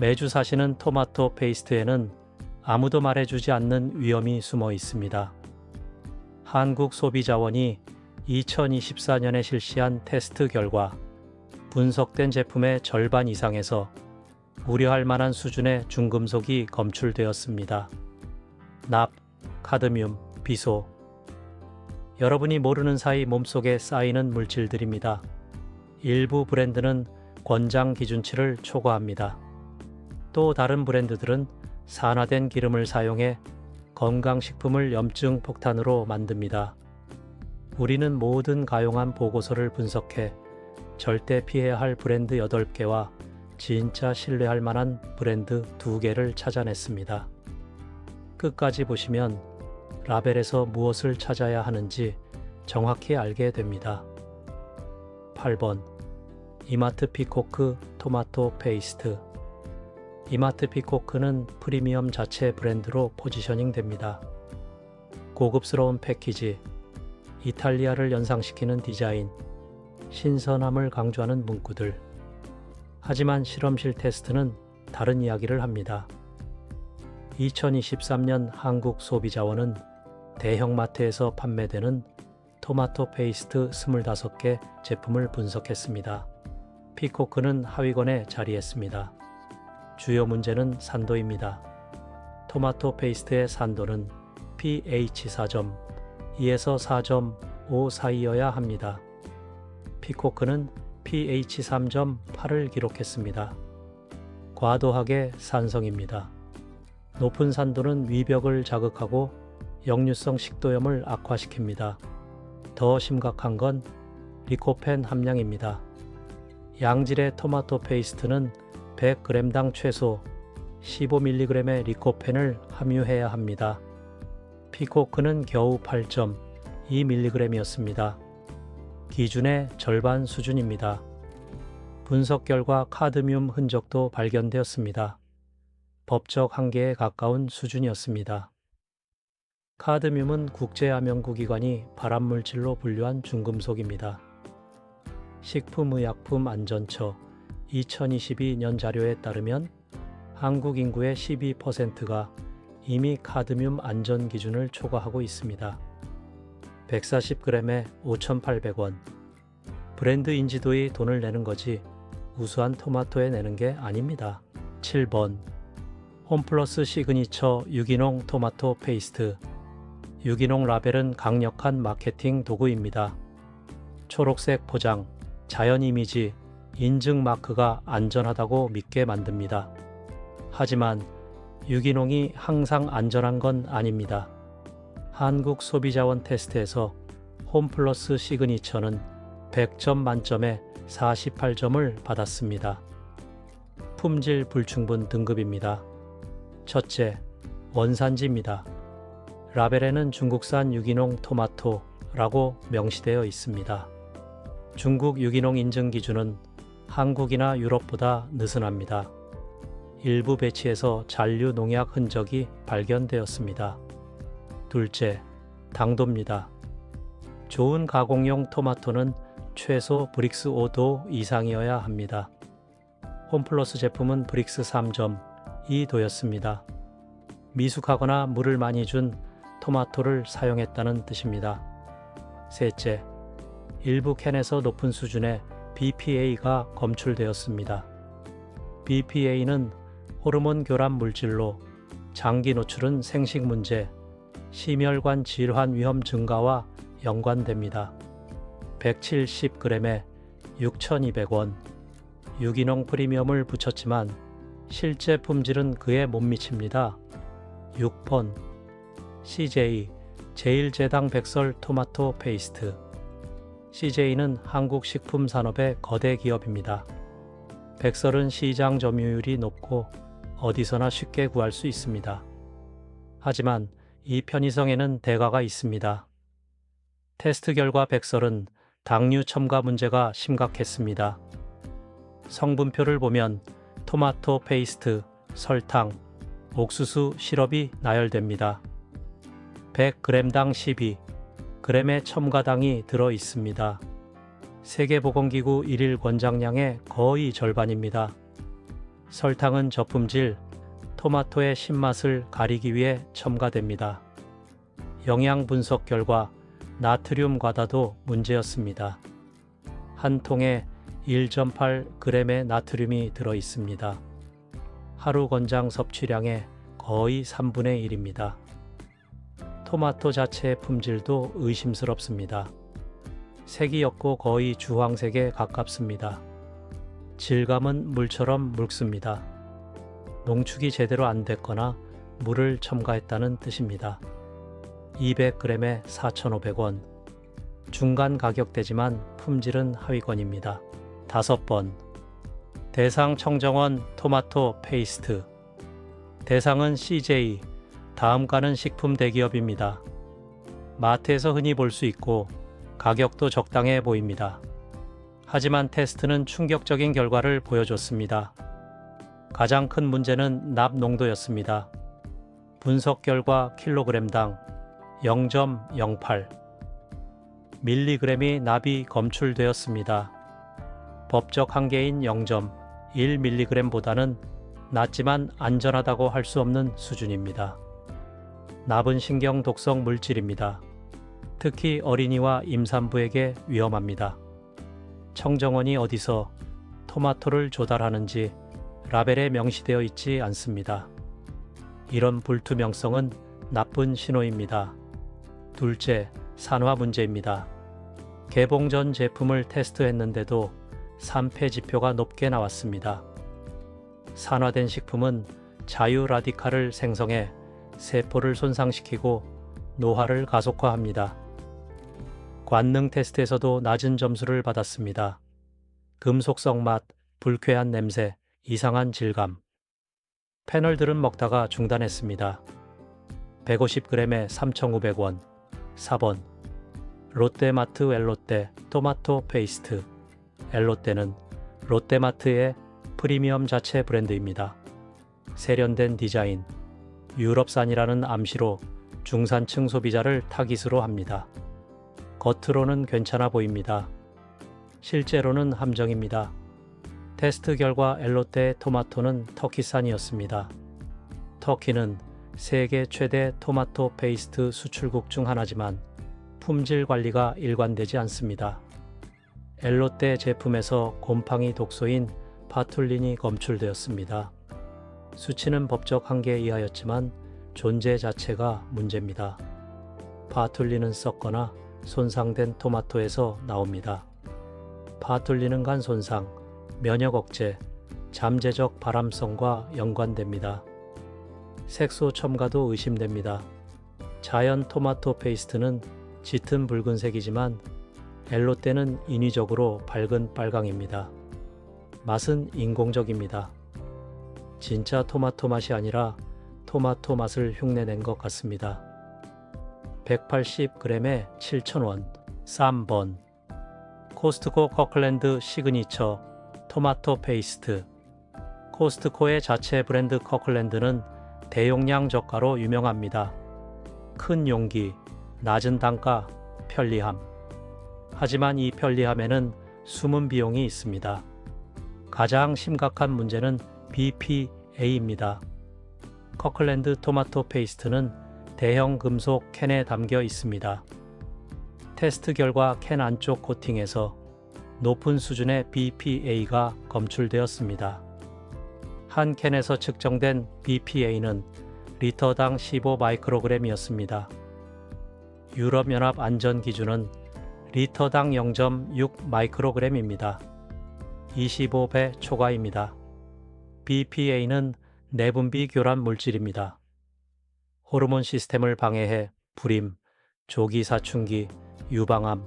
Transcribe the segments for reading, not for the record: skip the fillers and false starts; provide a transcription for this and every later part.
매주 사시는 토마토 페이스트에는 아무도 말해주지 않는 위험이 숨어 있습니다. 한국소비자원이 2024년에 실시한 테스트 결과 분석된 제품의 절반 이상에서 우려할 만한 수준의 중금속이 검출되었습니다. 납, 카드뮴, 비소. 여러분이 모르는 사이 몸속에 쌓이는 물질들입니다. 일부 브랜드는 권장 기준치를 초과합니다. 또 다른 브랜드들은 산화된 기름을 사용해 건강식품을 염증 폭탄으로 만듭니다. 우리는 모든 가용한 보고서를 분석해 절대 피해야 할 브랜드 8개와 진짜 신뢰할 만한 브랜드 2개를 찾아냈습니다. 끝까지 보시면 라벨에서 무엇을 찾아야 하는지 정확히 알게 됩니다. 8번 이마트 피코크 토마토 페이스트. 이마트 피코크는 프리미엄 자체 브랜드로 포지셔닝 됩니다. 고급스러운 패키지, 이탈리아를 연상시키는 디자인, 신선함을 강조하는 문구들. 하지만 실험실 테스트는 다른 이야기를 합니다. 2023년 한국소비자원은 대형마트에서 판매되는 토마토 페이스트 25개 제품을 분석했습니다. 피코크는 하위권에 자리했습니다. 주요 문제는 산도입니다. 토마토 페이스트의 산도는 pH 4.2에서 4.5 사이여야 합니다. 피코크는 pH 3.8을 기록했습니다. 과도하게 산성입니다. 높은 산도는 위벽을 자극하고 역류성 식도염을 악화시킵니다. 더 심각한 건 리코펜 함량입니다. 양질의 토마토 페이스트는 100g당 최소 15mg의 리코펜을 함유해야 합니다. 피코크는 겨우 8.2mg이었습니다. 기준의 절반 수준입니다. 분석 결과 카드뮴 흔적도 발견되었습니다. 법적 한계에 가까운 수준이었습니다. 카드뮴은 국제암연구기관이 발암물질로 분류한 중금속입니다. 식품의약품안전처 2022년 자료에 따르면 한국 인구의 12%가 이미 카드뮴 안전 기준을 초과하고 있습니다. 140g에 5,800원. 브랜드 인지도의 돈을 내는 거지 우수한 토마토에 내는 게 아닙니다. 7번 홈플러스 시그니처 유기농 토마토 페이스트. 유기농 라벨은 강력한 마케팅 도구입니다. 초록색 포장, 자연 이미지, 인증 마크가 안전하다고 믿게 만듭니다. 하지만 유기농이 항상 안전한 건 아닙니다. 한국소비자원 테스트에서 홈플러스 시그니처는 100점 만점에 48점을 받았습니다. 품질 불충분 등급입니다. 첫째, 원산지입니다. 라벨에는 중국산 유기농 토마토라고 명시되어 있습니다. 중국 유기농 인증 기준은 한국이나 유럽보다 느슨합니다. 일부 배치에서 잔류 농약 흔적이 발견되었습니다. 둘째, 당도입니다. 좋은 가공용 토마토는 최소 브릭스 5도 이상이어야 합니다. 홈플러스 제품은 브릭스 3.2도였습니다. 미숙하거나 물을 많이 준 토마토를 사용했다는 뜻입니다. 셋째, 일부 캔에서 높은 수준의 BPA가 검출되었습니다. BPA는 호르몬 교란 물질로 장기 노출은 생식 문제, 심혈관 질환 위험 증가와 연관됩니다. 170g에 6,200원. 유기농 프리미엄을 붙였지만 실제 품질은 그에 못 미칩니다. 6번 CJ 제일제당 백설 토마토 페이스트. CJ는 한국 식품 산업의 거대 기업입니다. 백설은 시장 점유율이 높고 어디서나 쉽게 구할 수 있습니다. 하지만 이 편의성에는 대가가 있습니다. 테스트 결과 백설은 당류 첨가 문제가 심각했습니다. 성분표를 보면 토마토 페이스트, 설탕, 옥수수 시럽이 나열됩니다. 100g당 12g의 첨가당이 들어 있습니다. 세계보건기구 1일 권장량의 거의 절반입니다. 설탕은 저품질, 토마토의 신맛을 가리기 위해 첨가됩니다. 영양 분석 결과 나트륨 과다도 문제였습니다. 한 통에 1.8g의 나트륨이 들어 있습니다. 하루 권장 섭취량의 거의 3분의 1입니다. 토마토 자체의 품질도 의심스럽습니다. 색이 옅고 거의 주황색에 가깝습니다. 질감은 물처럼 묽습니다. 농축이 제대로 안 됐거나 물을 첨가했다는 뜻입니다. 200g에 4,500원. 중간 가격대지만 품질은 하위권입니다. 5번. 대상 청정원 토마토 페이스트. 대상은 CJ, 다음가는 식품 대기업입니다. 마트에서 흔히 볼 수 있고 가격도 적당해 보입니다. 하지만 테스트는 충격적인 결과를 보여줬습니다. 가장 큰 문제는 납 농도였습니다. 분석 결과 킬로그램당 0.08 밀리그램이 납이 검출되었습니다. 법적 한계인 0.1mg보다는 낮지만 안전하다고 할 수 없는 수준입니다. 납은 신경 독성 물질입니다. 특히 어린이와 임산부에게 위험합니다. 청정원이 어디서 토마토를 조달하는지 라벨에 명시되어 있지 않습니다. 이런 불투명성은 나쁜 신호입니다. 둘째, 산화 문제입니다. 개봉 전 제품을 테스트했는데도 산패 지표가 높게 나왔습니다. 산화된 식품은 자유 라디칼을 생성해 세포를 손상시키고 노화를 가속화합니다. 관능 테스트에서도 낮은 점수를 받았습니다. 금속성 맛, 불쾌한 냄새, 이상한 질감. 패널들은 먹다가 중단했습니다. 150g에 3,500원. 4번. 롯데마트 엘롯데 토마토 페이스트. 엘롯데는 롯데마트의 프리미엄 자체 브랜드입니다. 세련된 디자인, 유럽산이라는 암시로 중산층 소비자를 타깃으로 합니다. 겉으로는 괜찮아 보입니다. 실제로는 함정입니다. 테스트 결과 엘롯데의 토마토는 터키산이었습니다. 터키는 세계 최대 토마토 페이스트 수출국 중 하나지만 품질 관리가 일관되지 않습니다. 엘롯데 제품에서 곰팡이 독소인 파툴린이 검출되었습니다. 수치는 법적 한계에 의하였지만 존재 자체가 문제입니다. 파툴린은 썩거나 손상된 토마토에서 나옵니다. 파툴린은 간 손상, 면역 억제, 잠재적 발암성과 연관됩니다. 색소 첨가도 의심됩니다. 자연 토마토 페이스트는 짙은 붉은색이지만 엘롯데는 인위적으로 밝은 빨강입니다. 맛은 인공적입니다. 진짜 토마토 맛이 아니라 토마토 맛을 흉내낸 것 같습니다. 180g에 7,000원. 3번. 코스트코 커클랜드 시그니처 토마토 페이스트. 코스트코의 자체 브랜드 커클랜드는 대용량 저가로 유명합니다. 큰 용기, 낮은 단가, 편리함. 하지만 이 편리함에는 숨은 비용이 있습니다. 가장 심각한 문제는 BPA입니다. 커클랜드 토마토 페이스트는 대형 금속 캔에 담겨 있습니다. 테스트 결과 캔 안쪽 코팅에서 높은 수준의 BPA가 검출되었습니다. 한 캔에서 측정된 BPA는 리터당 15 마이크로그램이었습니다. 유럽연합 안전기준은 리터당 0.6 마이크로그램입니다. 25배 초과입니다. BPA는 내분비 교란 물질입니다. 호르몬 시스템을 방해해 불임, 조기 사춘기, 유방암,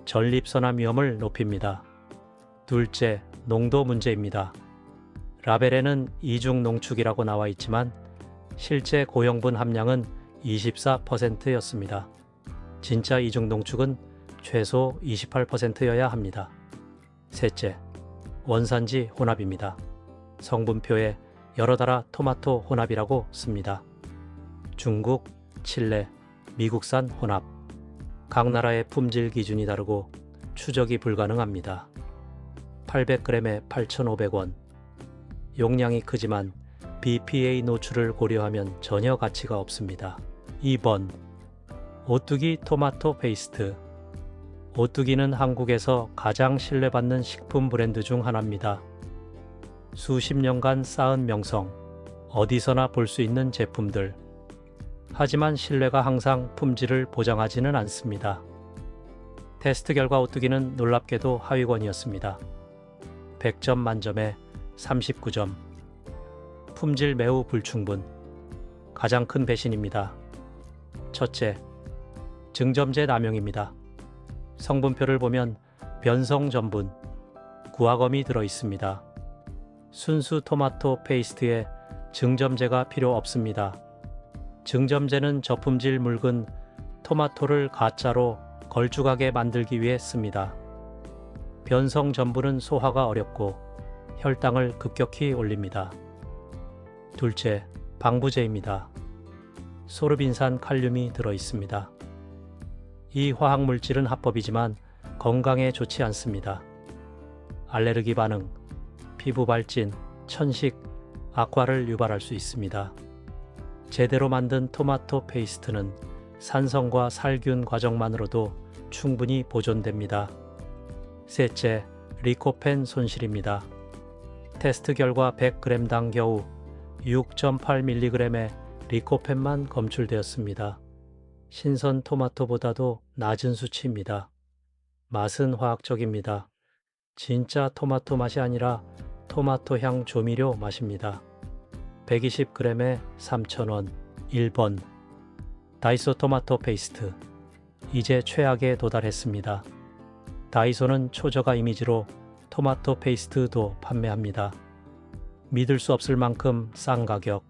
전립선암 위험을 높입니다. 둘째, 농도 문제입니다. 라벨에는 이중 농축이라고 나와 있지만 실제 고형분 함량은 24%였습니다. 진짜 이중 농축은 최소 28%여야 합니다. 셋째, 원산지 혼합입니다. 성분표에 여러 나라 토마토 혼합이라고 씁니다. 중국, 칠레, 미국산 혼합. 각 나라의 품질 기준이 다르고 추적이 불가능합니다. 800g에 8,500원. 용량이 크지만 BPA 노출을 고려하면 전혀 가치가 없습니다. 2번 오뚜기 토마토 페이스트. 오뚜기는 한국에서 가장 신뢰받는 식품 브랜드 중 하나입니다. 수십 년간 쌓은 명성, 어디서나 볼 수 있는 제품들. 하지만 신뢰가 항상 품질을 보장하지는 않습니다. 테스트 결과 오뚜기는 놀랍게도 하위권이었습니다. 100점 만점에 39점. 품질 매우 불충분. 가장 큰 배신입니다. 첫째, 증점제 남용입니다. 성분표를 보면 변성 전분, 구화검이 들어 있습니다. 순수 토마토 페이스트에 증점제가 필요 없습니다. 증점제는 저품질 묽은 토마토를 가짜로 걸쭉하게 만들기 위해 씁니다. 변성 전분은 소화가 어렵고 혈당을 급격히 올립니다. 둘째, 방부제입니다. 소르빈산 칼륨이 들어 있습니다. 이 화학물질은 합법이지만 건강에 좋지 않습니다. 알레르기 반응, 피부 발진, 천식, 악화를 유발할 수 있습니다. 제대로 만든 토마토 페이스트는 산성과 살균 과정만으로도 충분히 보존됩니다. 셋째, 리코펜 손실입니다. 테스트 결과 100g당 겨우 6.8mg의 리코펜만 검출되었습니다. 신선 토마토보다도 낮은 수치입니다. 맛은 화학적입니다. 진짜 토마토 맛이 아니라 토마토 향 조미료 맛입니다. 120g에 3,000원. 1번 다이소 토마토 페이스트. 이제 최악에 도달했습니다. 다이소는 초저가 이미지로 토마토 페이스트도 판매합니다. 믿을 수 없을 만큼 싼 가격.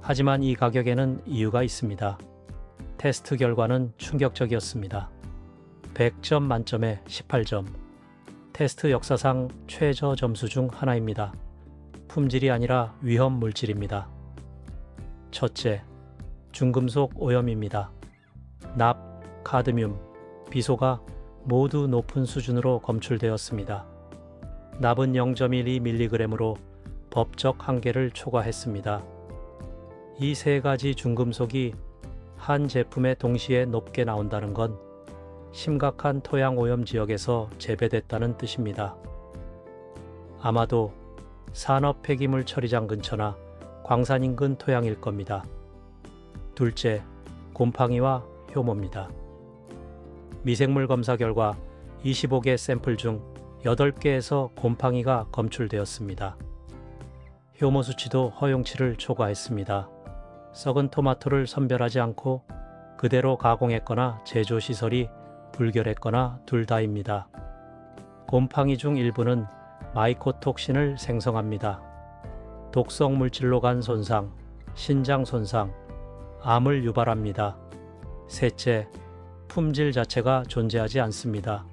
하지만 이 가격에는 이유가 있습니다. 테스트 결과는 충격적이었습니다. 100점 만점에 18점. 테스트 역사상 최저 점수 중 하나입니다. 품질이 아니라 위험 물질입니다. 첫째, 중금속 오염입니다. 납, 카드뮴, 비소가 모두 높은 수준으로 검출되었습니다. 납은 0.12mg으로 법적 한계를 초과했습니다. 이 세 가지 중금속이 한 제품에 동시에 높게 나온다는 건 심각한 토양 오염 지역에서 재배됐다는 뜻입니다. 아마도 산업 폐기물 처리장 근처나 광산 인근 토양일 겁니다. 둘째, 곰팡이와 효모입니다. 미생물 검사 결과 25개 샘플 중 8개에서 곰팡이가 검출되었습니다. 효모 수치도 허용치를 초과했습니다. 썩은 토마토를 선별하지 않고 그대로 가공했거나 제조 시설이 불결했거나 둘 다입니다. 곰팡이 중 일부는 마이코톡신을 생성합니다. 독성 물질로 간 손상, 신장 손상, 암을 유발합니다. 셋째, 품질 자체가 존재하지 않습니다.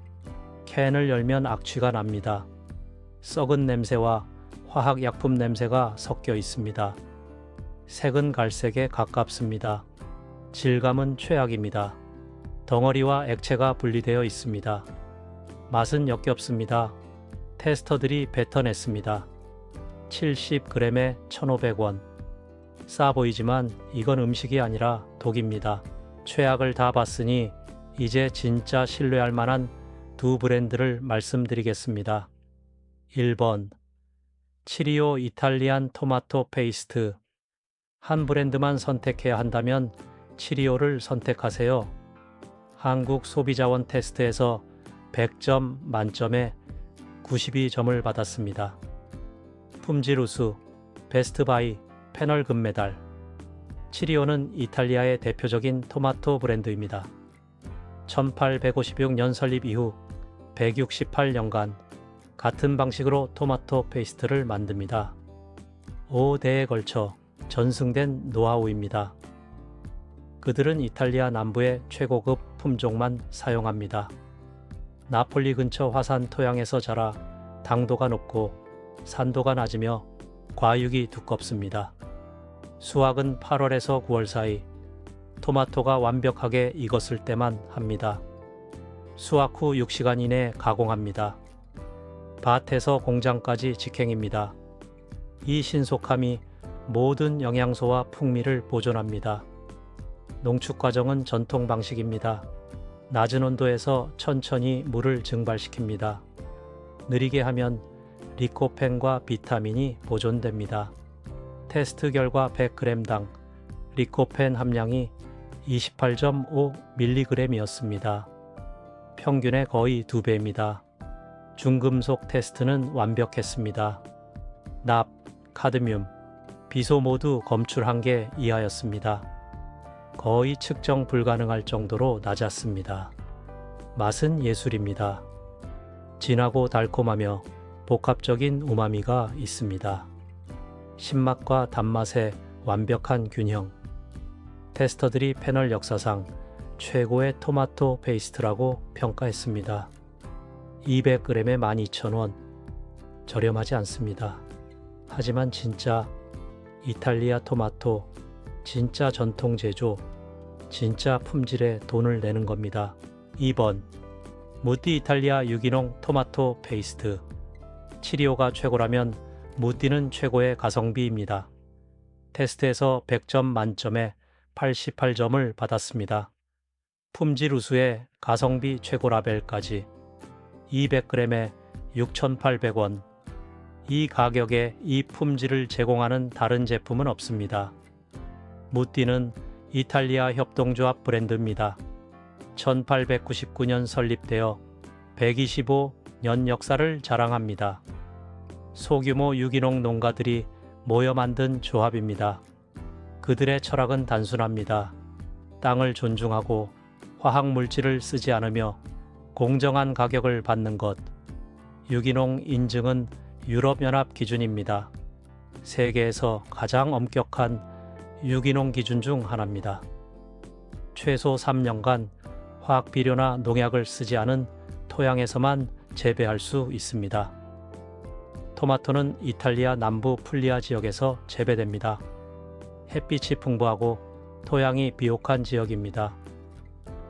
캔을 열면 악취가 납니다. 썩은 냄새와 화학약품 냄새가 섞여 있습니다. 색은 갈색에 가깝습니다. 질감은 최악입니다. 덩어리와 액체가 분리되어 있습니다. 맛은 역겹습니다. 테스터들이 뱉어냈습니다. 70g에 1,500원. 싸 보이지만 이건 음식이 아니라 독입니다. 최악을 다 봤으니 이제 진짜 신뢰할 만한 두 브랜드를 말씀드리겠습니다. 1번 치리오 이탈리안 토마토 페이스트. 한 브랜드만 선택해야 한다면 치리오를 선택하세요. 한국 소비자원 테스트에서 100점 만점에 92점을 받았습니다. 품질 우수, 베스트 바이, 패널 금메달. 치리오는 이탈리아의 대표적인 토마토 브랜드입니다. 1856년 설립 이후 168년간 같은 방식으로 토마토 페이스트를 만듭니다. 5대에 걸쳐 전승된 노하우입니다. 그들은 이탈리아 남부의 최고급 품종만 사용합니다. 나폴리 근처 화산 토양에서 자라 당도가 높고 산도가 낮으며 과육이 두껍습니다. 수확은 8월에서 9월 사이, 토마토가 완벽하게 익었을 때만 합니다. 수확 후 6시간 이내 가공합니다. 밭에서 공장까지 직행입니다. 이 신속함이 모든 영양소와 풍미를 보존합니다. 농축 과정은 전통 방식입니다. 낮은 온도에서 천천히 물을 증발시킵니다. 느리게 하면 리코펜과 비타민이 보존됩니다. 테스트 결과 100g당 리코펜 함량이 28.5mg이었습니다. 평균의 거의 2배입니다. 중금속 테스트는 완벽했습니다. 납, 카드뮴, 비소 모두 검출 한계 이하였습니다. 거의 측정 불가능할 정도로 낮았습니다. 맛은 예술입니다. 진하고 달콤하며 복합적인 우마미가 있습니다. 신맛과 단맛의 완벽한 균형. 테스터들이 패널 역사상 최고의 토마토 페이스트라고 평가했습니다. 200g에 12,000원. 저렴하지 않습니다. 하지만 진짜 이탈리아 토마토, 진짜 전통 제조, 진짜 품질에 돈을 내는 겁니다. 2번 무띠 이탈리아 유기농 토마토 페이스트. 치리오가 최고라면 무띠는 최고의 가성비입니다. 테스트에서 100점 만점에 88점을 받았습니다. 품질 우수에 가성비 최고 라벨까지. 200g에 6,800원. 이 가격에 이 품질을 제공하는 다른 제품은 없습니다. 무띠는 이탈리아 협동조합 브랜드입니다. 1899년 설립되어 125년 역사를 자랑합니다. 소규모 유기농 농가들이 모여 만든 조합입니다. 그들의 철학은 단순합니다. 땅을 존중하고 화학물질을 쓰지 않으며 공정한 가격을 받는 것. 유기농 인증은 유럽연합 기준입니다. 세계에서 가장 엄격한 유기농 기준 중 하나입니다. 최소 3년간 화학 비료나 농약을 쓰지 않은 토양에서만 재배할 수 있습니다. 토마토는 이탈리아 남부 풀리아 지역에서 재배됩니다. 햇빛이 풍부하고 토양이 비옥한 지역입니다.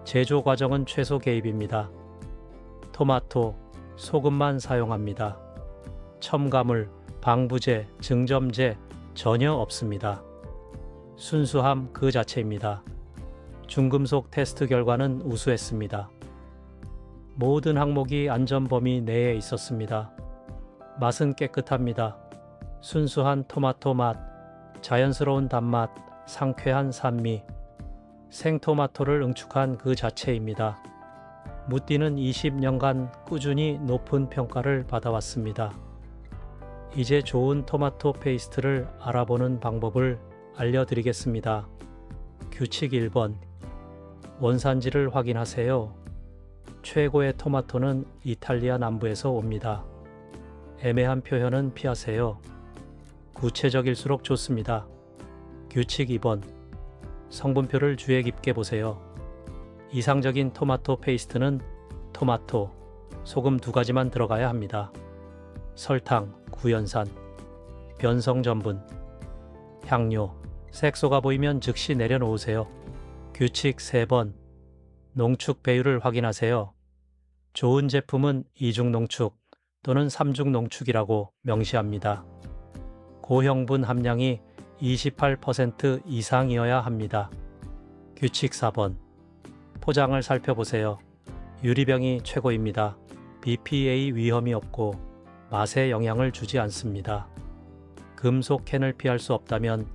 제조 과정은 최소 개입입니다. 토마토, 소금만 사용합니다. 첨가물, 방부제, 증점제 전혀 없습니다. 순수함 그 자체입니다. 중금속 테스트 결과는 우수했습니다. 모든 항목이 안전 범위 내에 있었습니다. 맛은 깨끗합니다. 순수한 토마토 맛, 자연스러운 단맛, 상쾌한 산미, 생토마토를 응축한 그 자체입니다. 무띠는 20년간 꾸준히 높은 평가를 받아왔습니다. 이제 좋은 토마토 페이스트를 알아보는 방법을 알려드리겠습니다. 규칙 1번. 원산지를 확인하세요. 최고의 토마토는 이탈리아 남부에서 옵니다. 애매한 표현은 피하세요. 구체적일수록 좋습니다. 규칙 2번. 성분표를 주의 깊게 보세요. 이상적인 토마토 페이스트는 토마토, 소금 2가지만 들어가야 합니다. 설탕, 구연산, 변성 전분, 향료, 색소가 보이면 즉시 내려놓으세요. 규칙 3번. 농축 배율을 확인하세요. 좋은 제품은 2중 농축 또는 3중 농축이라고 명시합니다. 고형분 함량이 28% 이상이어야 합니다. 규칙 4번. 포장을 살펴보세요. 유리병이 최고입니다. BPA 위험이 없고 맛에 영향을 주지 않습니다. 금속 캔을 피할 수 없다면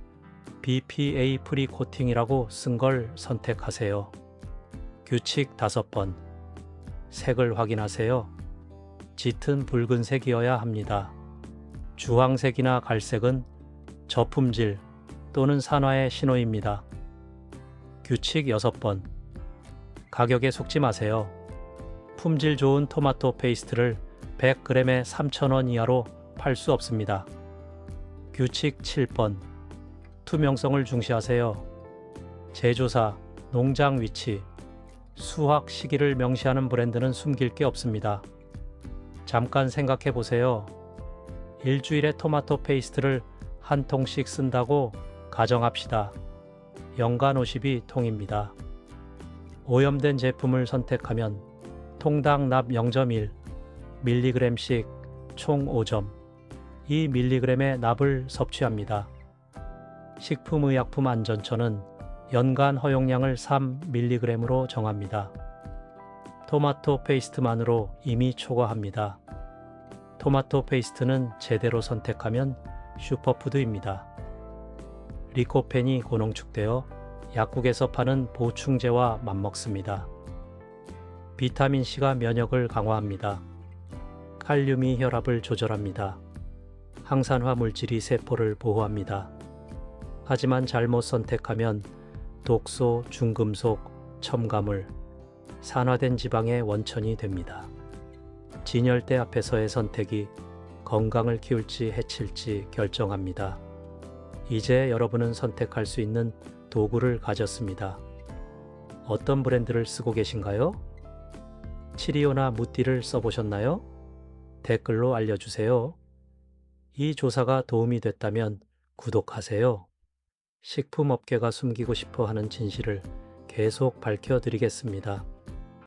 BPA 프리 코팅이라고 쓴 걸 선택하세요. 규칙 5번. 색을 확인하세요. 짙은 붉은색이어야 합니다. 주황색이나 갈색은 저품질 또는 산화의 신호입니다. 규칙 6번. 가격에 속지 마세요. 품질 좋은 토마토 페이스트를 100g에 3,000원 이하로 팔 수 없습니다. 규칙 7번. 투명성을 중시하세요. 제조사, 농장 위치, 수확 시기를 명시하는 브랜드는 숨길 게 없습니다. 잠깐 생각해 보세요. 일주일에 토마토 페이스트를 한 통씩 쓴다고 가정합시다. 연간 50통입니다. 오염된 제품을 선택하면 통당 납 0.1mg씩 총 5점, 2mg의 납을 섭취합니다. 식품의약품안전처는 연간 허용량을 3mg으로 정합니다. 토마토 페이스트만으로 이미 초과합니다. 토마토 페이스트는 제대로 선택하면 슈퍼푸드입니다. 리코펜이 고농축되어 약국에서 파는 보충제와 맞먹습니다. 비타민C가 면역을 강화합니다. 칼륨이 혈압을 조절합니다. 항산화 물질이 세포를 보호합니다. 하지만 잘못 선택하면 독소, 중금속, 첨가물, 산화된 지방의 원천이 됩니다. 진열대 앞에서의 선택이 건강을 키울지 해칠지 결정합니다. 이제 여러분은 선택할 수 있는 도구를 가졌습니다. 어떤 브랜드를 쓰고 계신가요? 치리오나 무띠를 써보셨나요? 댓글로 알려주세요. 이 조사가 도움이 됐다면 구독하세요. 식품업계가 숨기고 싶어 하는 진실을 계속 밝혀드리겠습니다.